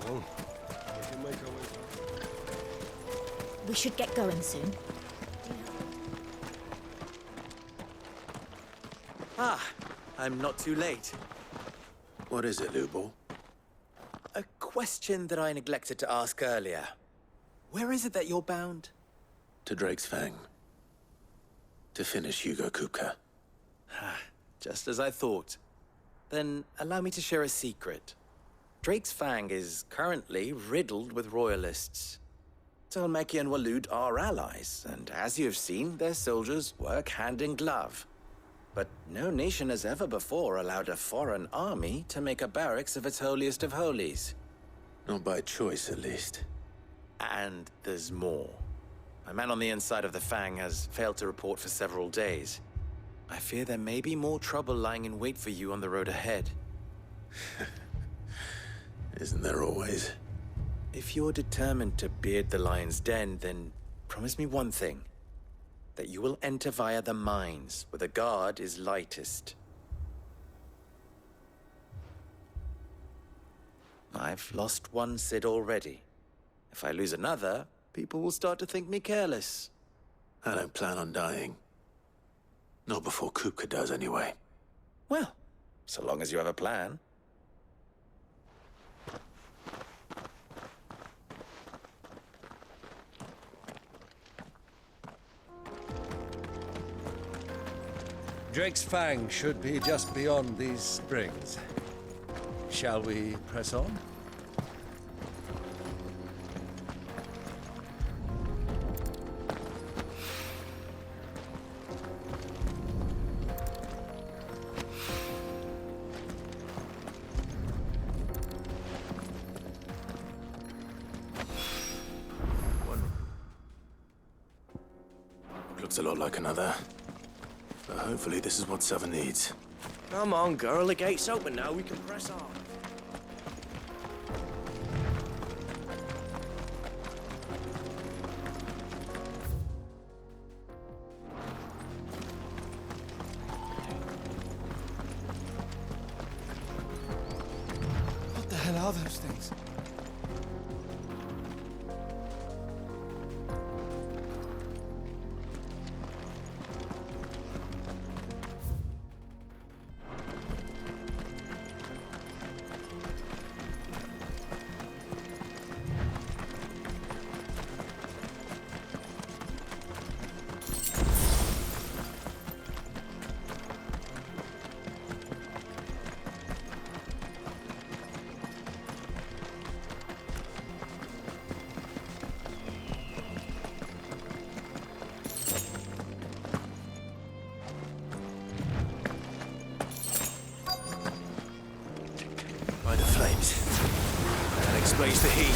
Well, we can make our way. We should get going soon. Ah, I'm not too late. What is it, Lubo? A question that I neglected to ask earlier. Where is it that you're bound? To Drake's Fang. To finish Hugo Kupka. Just as I thought. Then allow me to share a secret. Drake's Fang is currently riddled with royalists. Tolmeki and Waloed are allies, and as you have seen, their soldiers work hand in glove. But no nation has ever before allowed a foreign army to make a barracks of its holiest of holies. Not by choice, at least. And there's more. A man on the inside of the Fang has failed to report for several days. I fear there may be more trouble lying in wait for you on the road ahead. Isn't there always? If you're determined to beard the lion's den, then promise me one thing. That you will enter via the mines, where the guard is lightest. I've lost one Cid already. If I lose another, people will start to think me careless. I don't plan on dying. Not before Kupka does, anyway. Well, so long as you have a plan. Drake's Fang should be just beyond these springs. Shall we press on? Looks a lot like another. But hopefully this is what Seven needs. Come on, girl. The gate's open now. We can press on. What the hell are those things? By the flames. That explains the heat.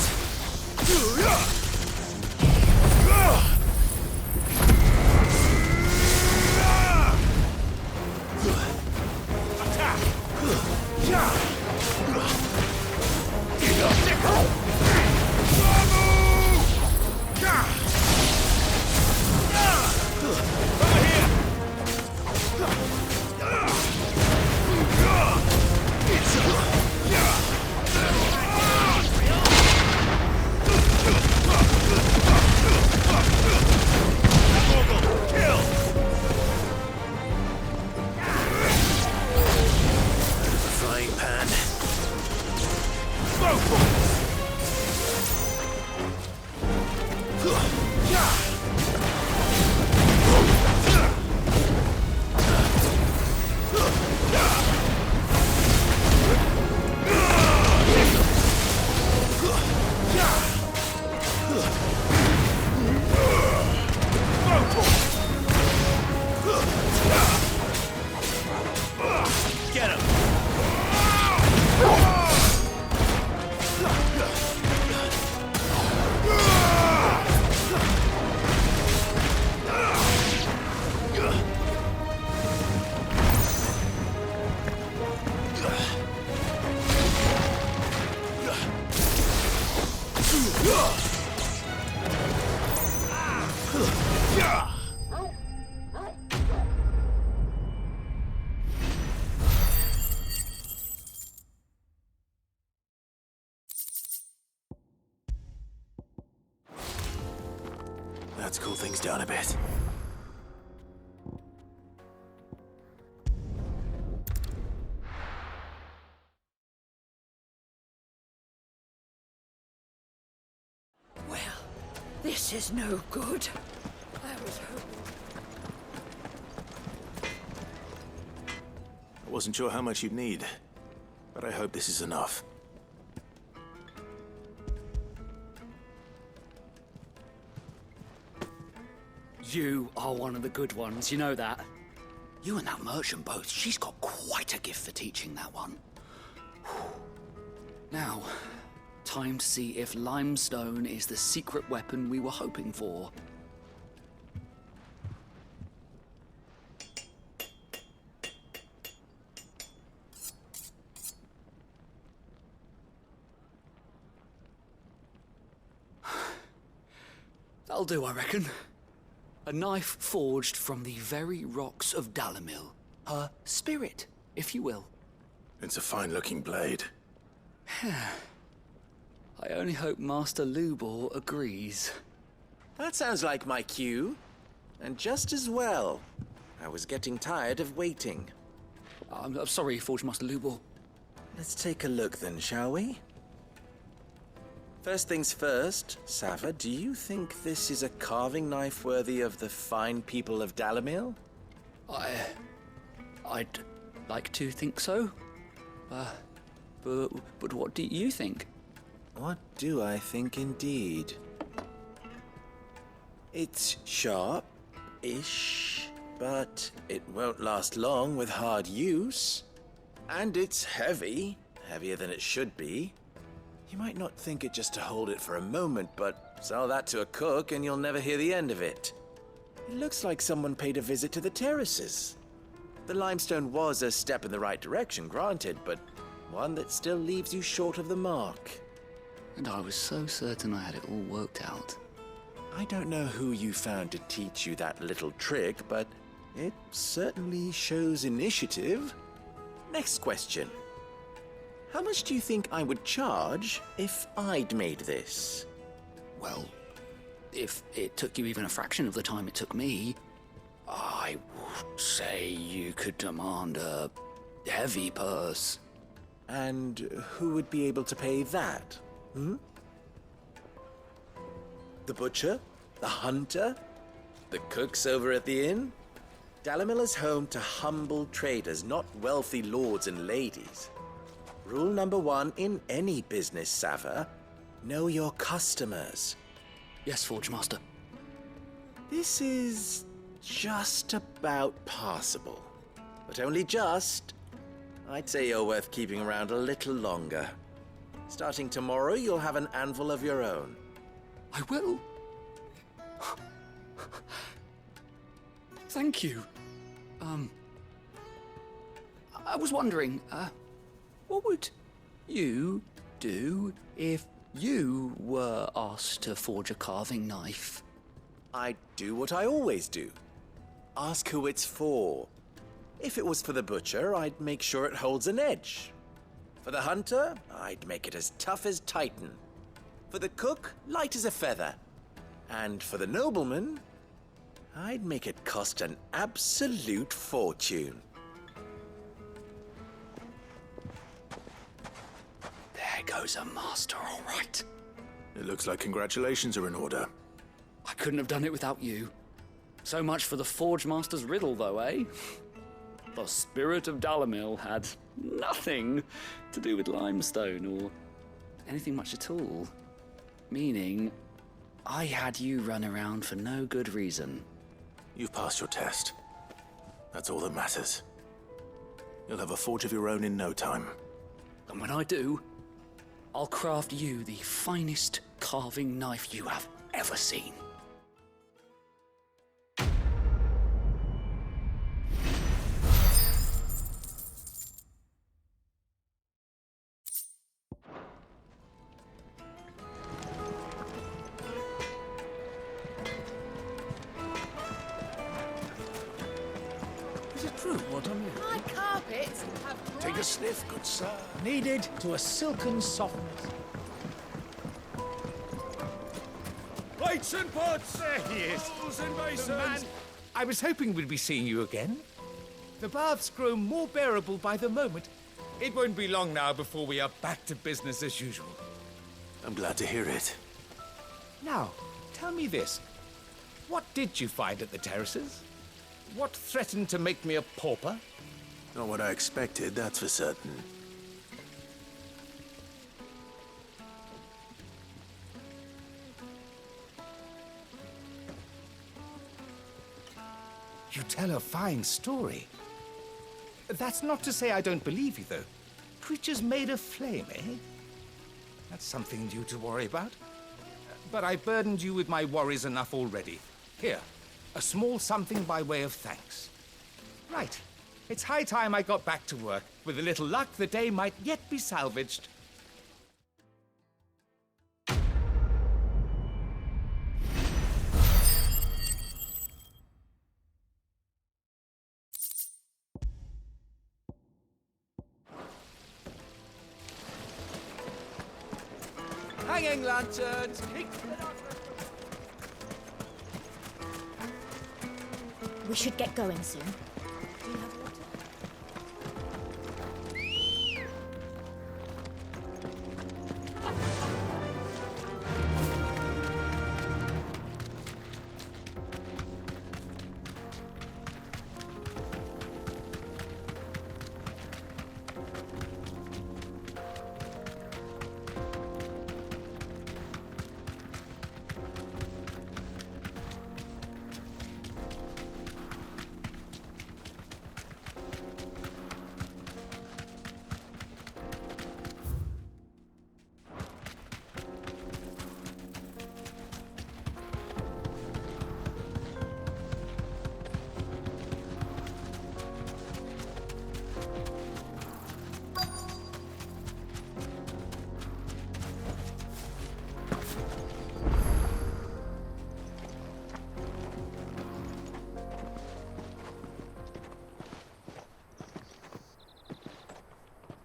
Frying pan. Get him! Let's cool things down a bit. Well, this is no good. I was hoping... I wasn't sure how much you'd need, but I hope this is enough. You are one of the good ones, you know that? You and that merchant both, she's got quite a gift for teaching that one. Now, time to see if limestone is the secret weapon we were hoping for. That'll do, I reckon. A knife forged from the very rocks of Dalamil. Her spirit, if you will. It's a fine-looking blade. I only hope Master Lubor agrees. That sounds like my cue. And just as well. I was getting tired of waiting. I'm sorry, Forge Master Lubor. Let's take a look then, shall we? First things first, Sava, do you think this is a carving knife worthy of the fine people of Dalamil? I'd like to think so. But what do you think? What do I think indeed? It's sharp-ish, but it won't last long with hard use. And it's heavy, heavier than it should be. You might not think it just to hold it for a moment, but sell that to a cook and you'll never hear the end of it. It looks like someone paid a visit to the terraces. The limestone was a step in the right direction, granted, but one that still leaves you short of the mark. And I was so certain I had it all worked out. I don't know who you found to teach you that little trick, but it certainly shows initiative. Next question. How much do you think I would charge if I'd made this? Well, if it took you even a fraction of the time it took me, I would say you could demand a heavy purse. And who would be able to pay that? The butcher? The hunter? The cooks over at the inn? Dalamil is home to humble traders, not wealthy lords and ladies. Rule number 1 in any business, Sava, know your customers. Yes, Forge Master. This is just about passable. But only just. I'd say you're worth keeping around a little longer. Starting tomorrow, you'll have an anvil of your own. I will. Thank you. I was wondering, what would you do if you were asked to forge a carving knife? I'd do what I always do. Ask who it's for. If it was for the butcher, I'd make sure it holds an edge. For the hunter, I'd make it as tough as Titan. For the cook, light as a feather. And for the nobleman, I'd make it cost an absolute fortune. There goes a master, all right. It looks like congratulations are in order. I couldn't have done it without you. So much for the Forge Master's riddle, though, eh? The spirit of Dalamil had nothing to do with limestone or anything much at all. Meaning, I had you run around for no good reason. You've passed your test. That's all that matters. You'll have a forge of your own in no time. And when I do, I'll craft you the finest carving knife you have ever seen. Is it true what I'm hearing? My carpets have... Take a sniff, good sir. Kneaded to a silken softness. Weights and pots! There he is. Tools and The basins! man. I was hoping we'd be seeing you again. The baths grow more bearable by the moment. It won't be long now before we are back to business as usual. I'm glad to hear it. Now, tell me this. What did you find at the terraces? What threatened to make me a pauper? Not what I expected, that's for certain. You tell a fine story. That's not to say I don't believe you, though. Creatures made of flame, eh? That's something new to worry about. But I burdened you with my worries enough already. Here, a small something by way of thanks. Right. It's high time I got back to work. With a little luck, the day might yet be salvaged. Hanging lanterns! We should get going soon.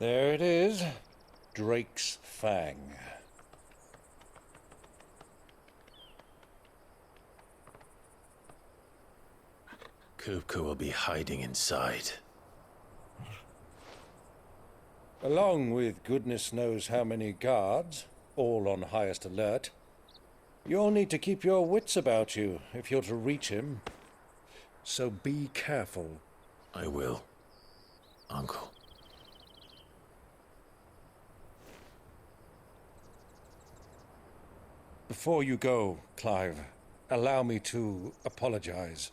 There it is. Drake's Fang. Kupka will be hiding inside. Along with goodness knows how many guards, all on highest alert. You'll need to keep your wits about you if you're to reach him. So be careful. I will, Uncle. Before you go, Clive, allow me to apologize.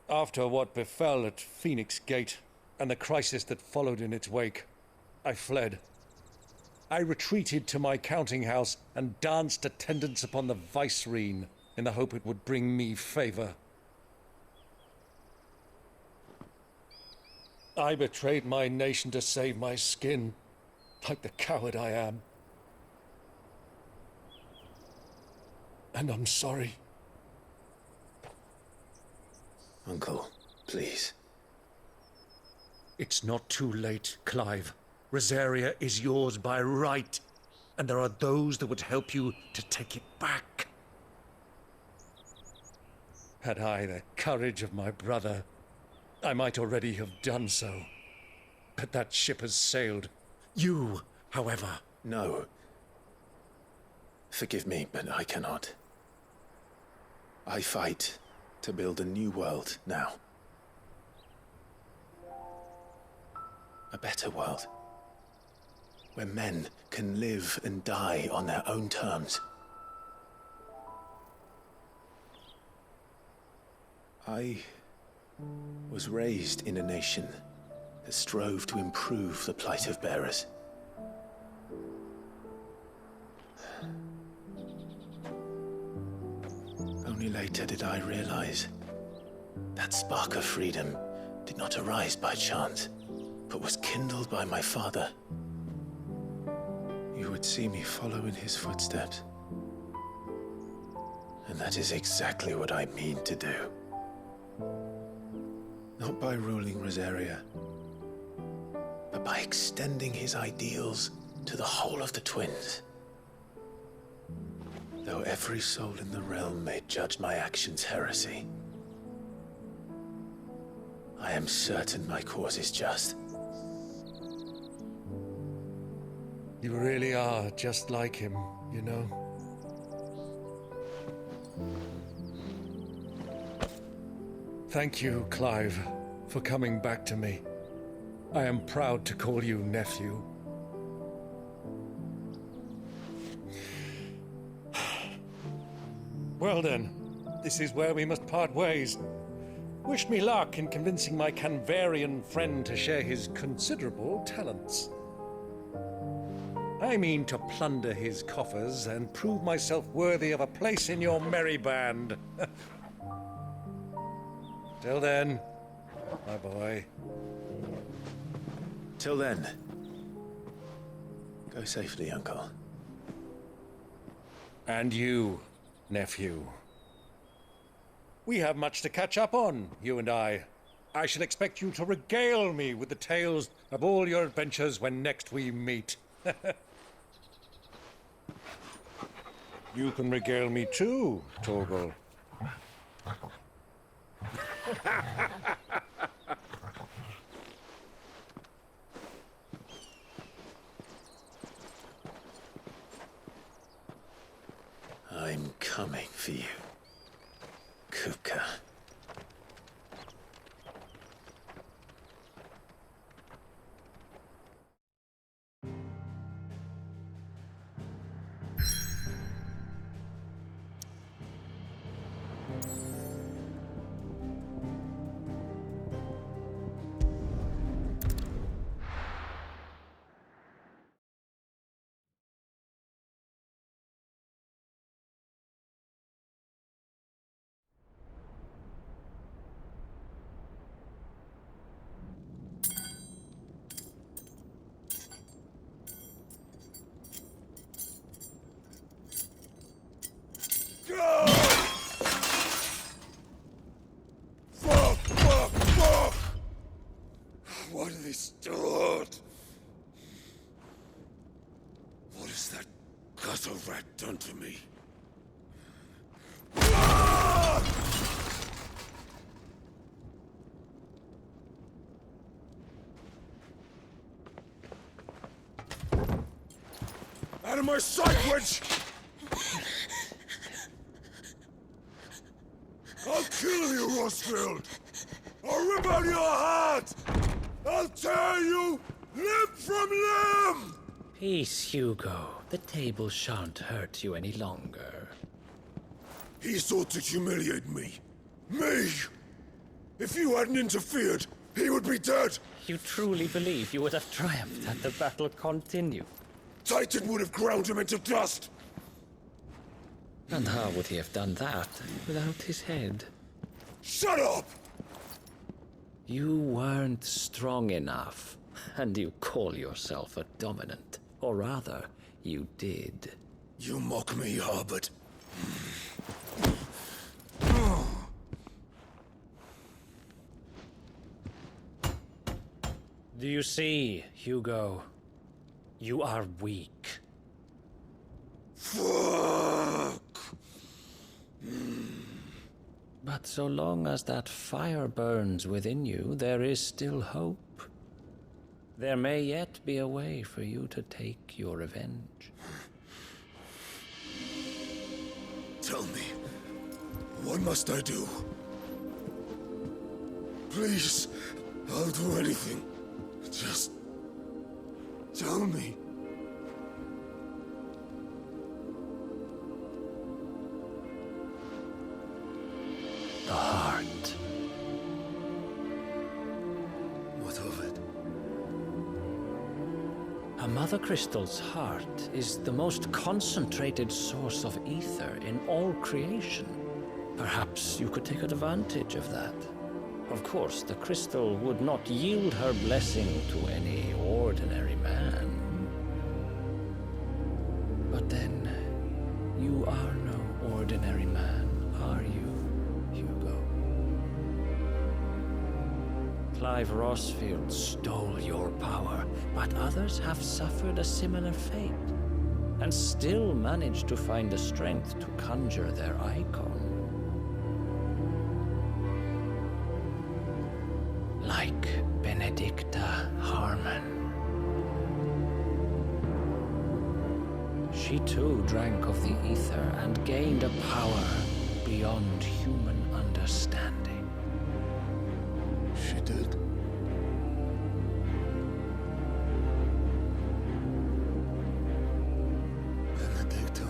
After what befell at Phoenix Gate and the crisis that followed in its wake, I fled. I retreated to my counting house and danced attendance upon the vicereine in the hope it would bring me favor. I betrayed my nation to save my skin, like the coward I am. And I'm sorry. Uncle, please. It's not too late, Clive. Rosaria is yours by right, and there are those that would help you to take it back. Had I the courage of my brother, I might already have done so. But that ship has sailed. You, however... No. Forgive me, but I cannot. I fight to build a new world now. A better world. Where men can live and die on their own terms. I was raised in a nation that strove to improve the plight of bearers. Only later did I realize that spark of freedom did not arise by chance, but was kindled by my father. You would see me follow in his footsteps. And that is exactly what I mean to do. Not by ruling Rosaria, but by extending his ideals to the whole of the twins. Though every soul in the realm may judge my actions heresy, I am certain my cause is just. You really are just like him, you know? Thank you, Clive, for coming back to me. I am proud to call you nephew. Well then, this is where we must part ways. Wish me luck in convincing my Canvarian friend to share his considerable talents. I mean to plunder his coffers and prove myself worthy of a place in your merry band. Till then, my boy. Till then, go safely, Uncle. And you, nephew. We have much to catch up on, you and I. I shall expect you to regale me with the tales of all your adventures when next we meet. You can regale me too, Torgal. I'm coming for you, Kupka. Fuck! Why do they start? What has that gutter rat done to me? Out of my sight, wench! I'll kill you, Rosfield! I'll rip out your heart! I'll tear you limb from limb! Peace, Hugo. The table shan't hurt you any longer. He sought to humiliate me. Me! If you hadn't interfered, he would be dead! You truly believe you would have triumphed had the battle continued? Titan would have ground him into dust! And how would he have done that without his head? Shut up! You weren't strong enough, and you call yourself a dominant. Or rather, you did. You mock me, Harbert. Do you see, Hugo? You are weak. Fuck! But so long as that fire burns within you, there is still hope. There may yet be a way for you to take your revenge. Tell me, what must I do? Please, I'll do anything. Just tell me. The heart. What of it? A Mother Crystal's heart is the most concentrated source of ether in all creation. Perhaps you could take advantage of that. Of course, the crystal would not yield her blessing to any ordinary man. But then, you are no ordinary man, are you, Hugo? Clive Rosfield stole your power But others have suffered a similar fate, and still managed to find the strength to conjure their icon. Like Benedicta Harmon. She too drank of the ether and gained a power beyond human understanding. She did. Benedicta.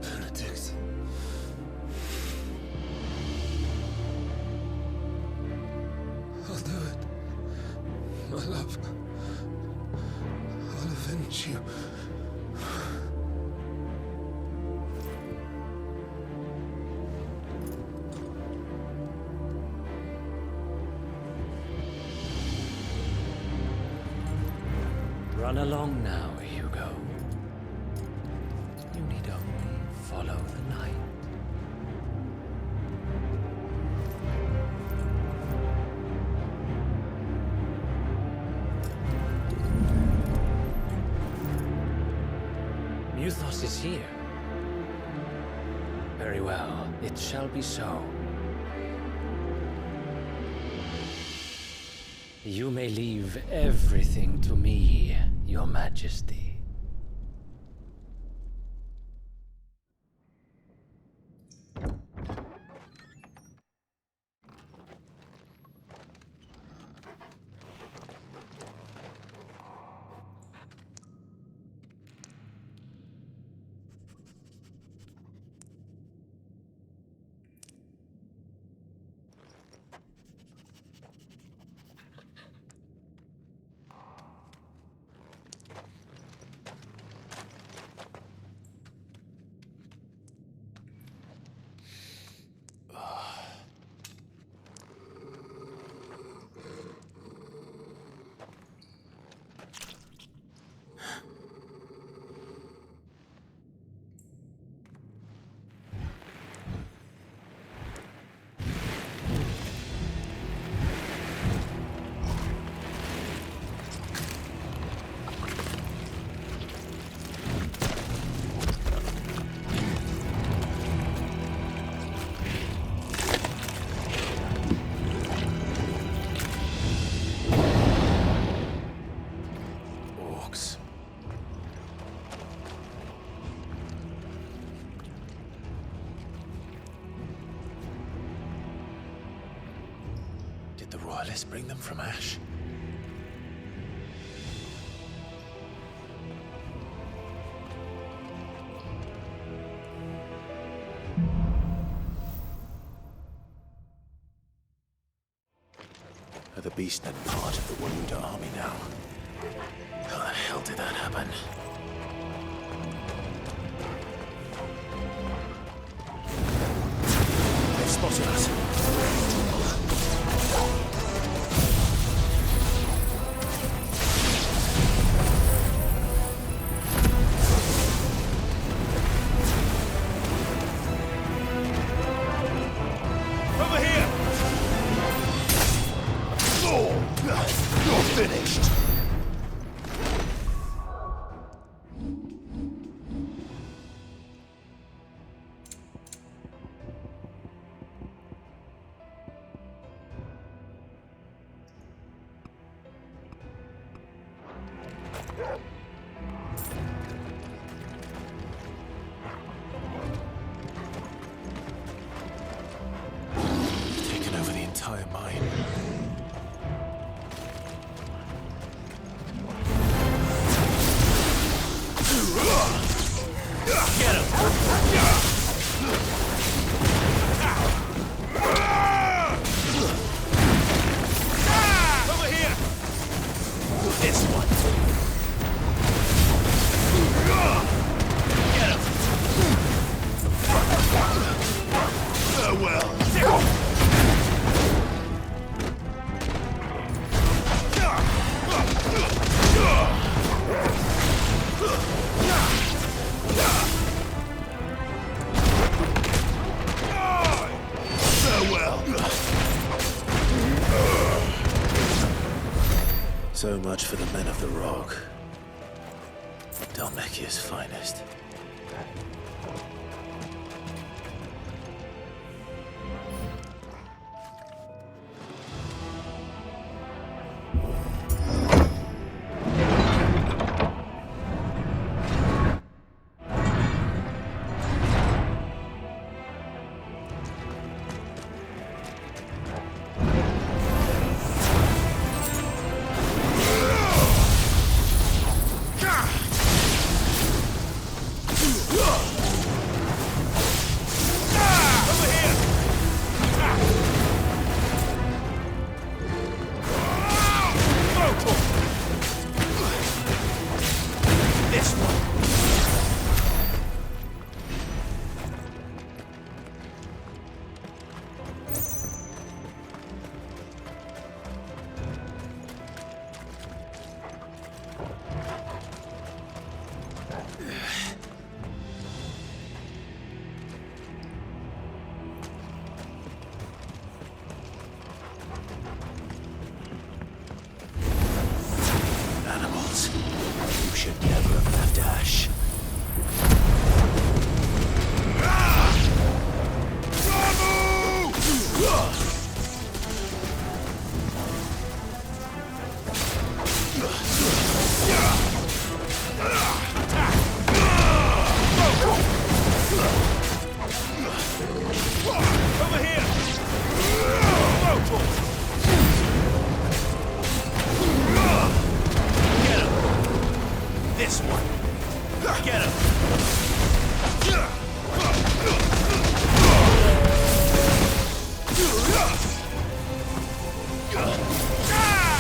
Benedict. I'll do it. My love. I'll avenge you. Run along now, Hugo. You need only follow the light. Muthos is here. Very well, it shall be so. You may leave everything to me, Your Majesty. Did the Royalists bring them from Ash? Are the Beastmen part of the Waluda army now? How the hell did that happen? They've spotted us. You're finished! Taken over the entire mine. Get him! Over here! This one. Get him! Farewell. Farewell. So much for the men of the Rock. Dhalmekia's finest. You should never have left Ash. Over here! Get him! This one! Get him!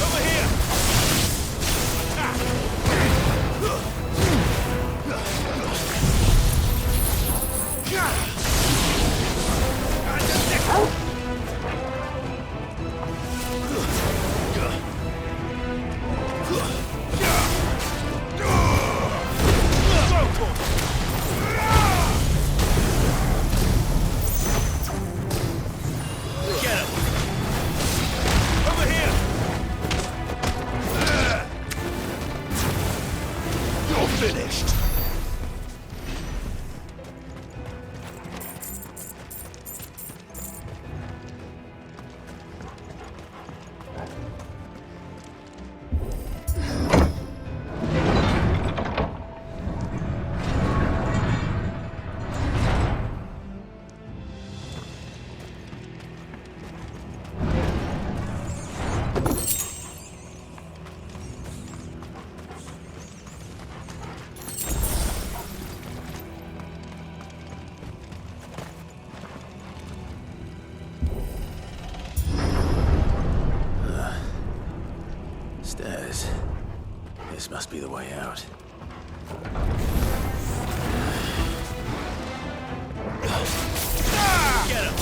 Over here! Get him! Over here! You're finished! Stairs. This must be the way out. Get him!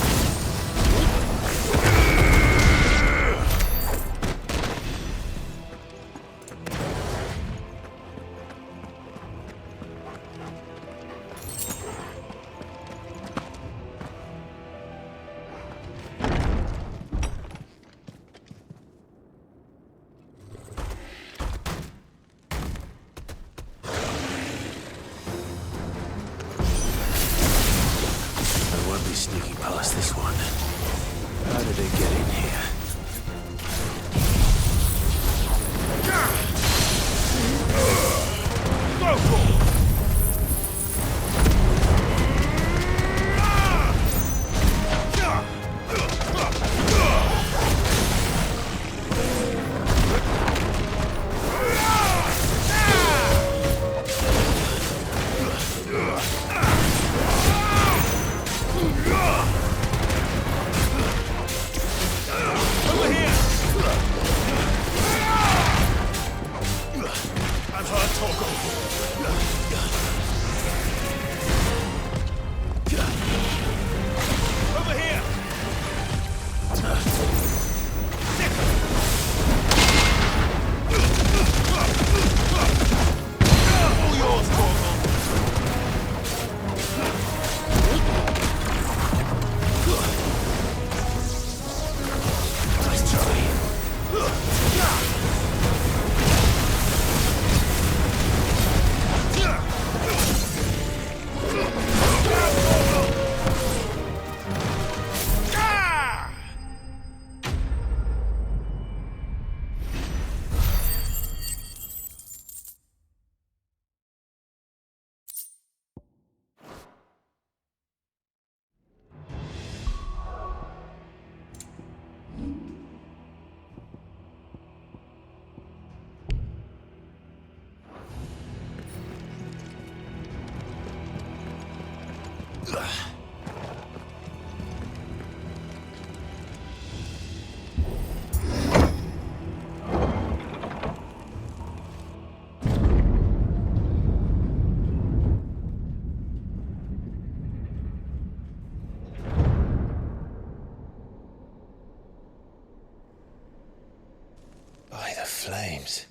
flames.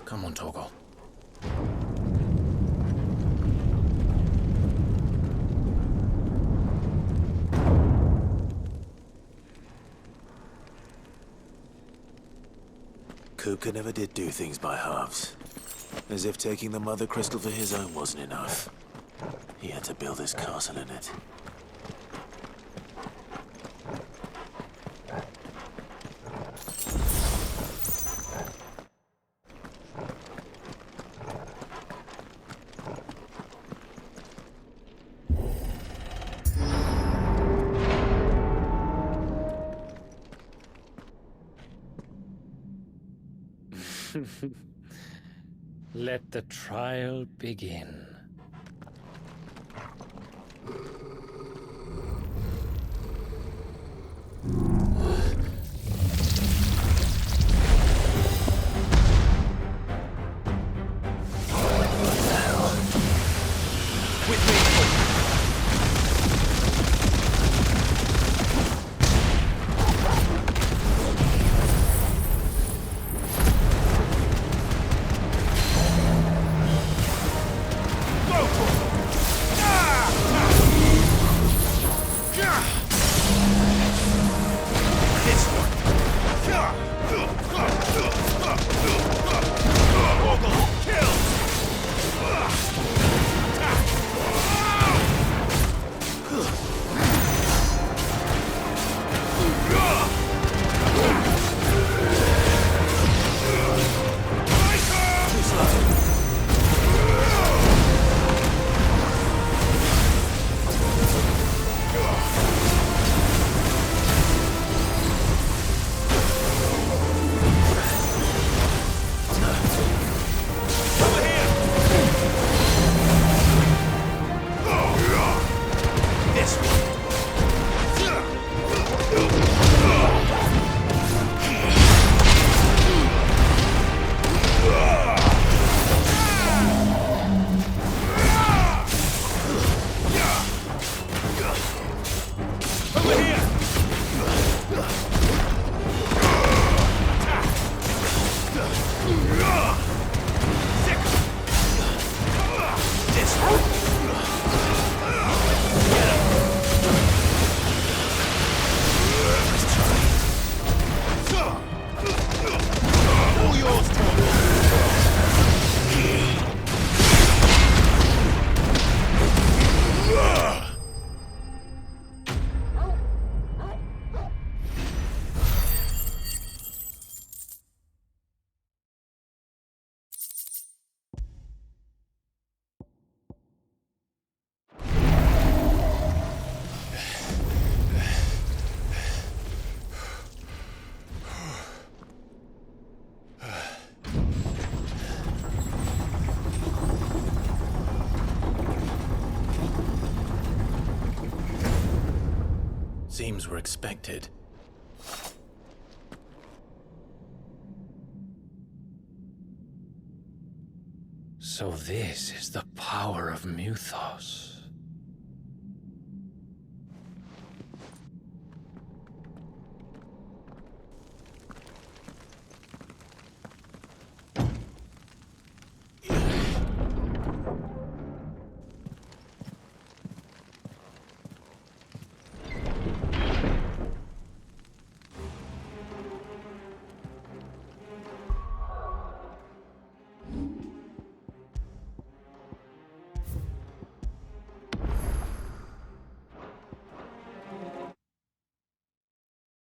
Come on, Torgal. Kupka never did do things by halves. As if taking the Mother Crystal for his own wasn't enough. He had to build his castle in it. Let the trial begin. Seems we're expected. So this is the power of Muthos.